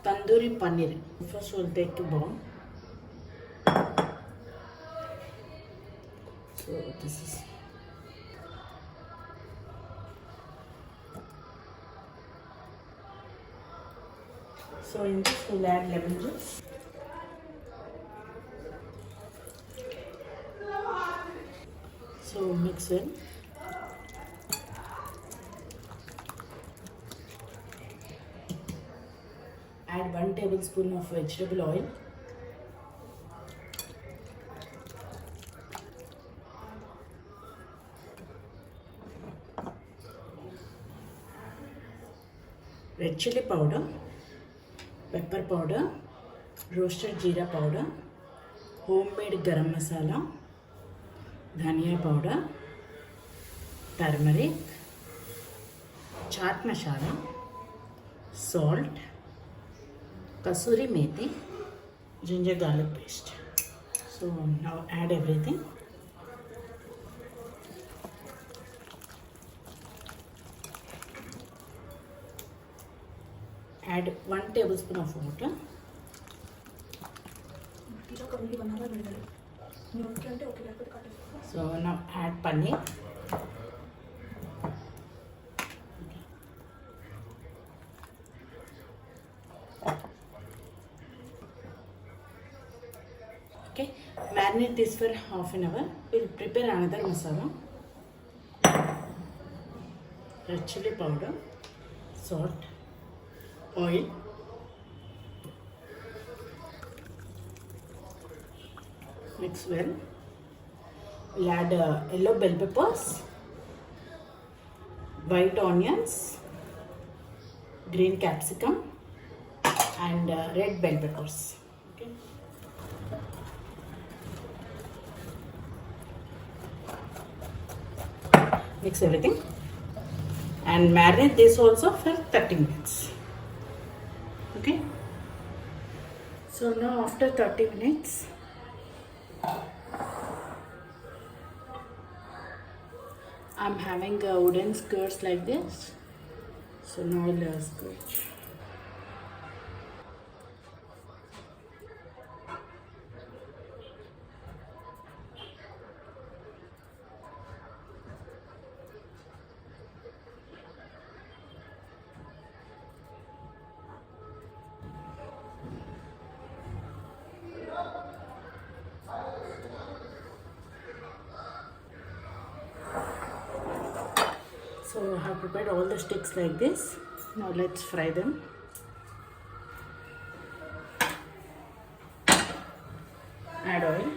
tandoori paneer. First we'll take a bowl. So this is in this we'll add lemon juice. So mix well. Add 1 tablespoon of vegetable oil. Red chili powder, pepper powder, roasted jeera powder, homemade garam masala, dhania powder, turmeric, chaat masala, salt, kasuri methi, ginger garlic paste. So now add everything. Add 1 tablespoon of water. So now add paneer. Okay, marinate this for half an hour. We'll prepare another masala. Red chili powder, salt, oil, mix well. We'll add yellow bell peppers, white onions, green capsicum, and red bell peppers. Okay. Mix everything and marinate this also for 30 minutes. Okay. So now after 30 minutes, I'm having wooden skirts like this. So now I'll skirt. So I have prepared all the sticks like this. Now let's fry them. Add oil.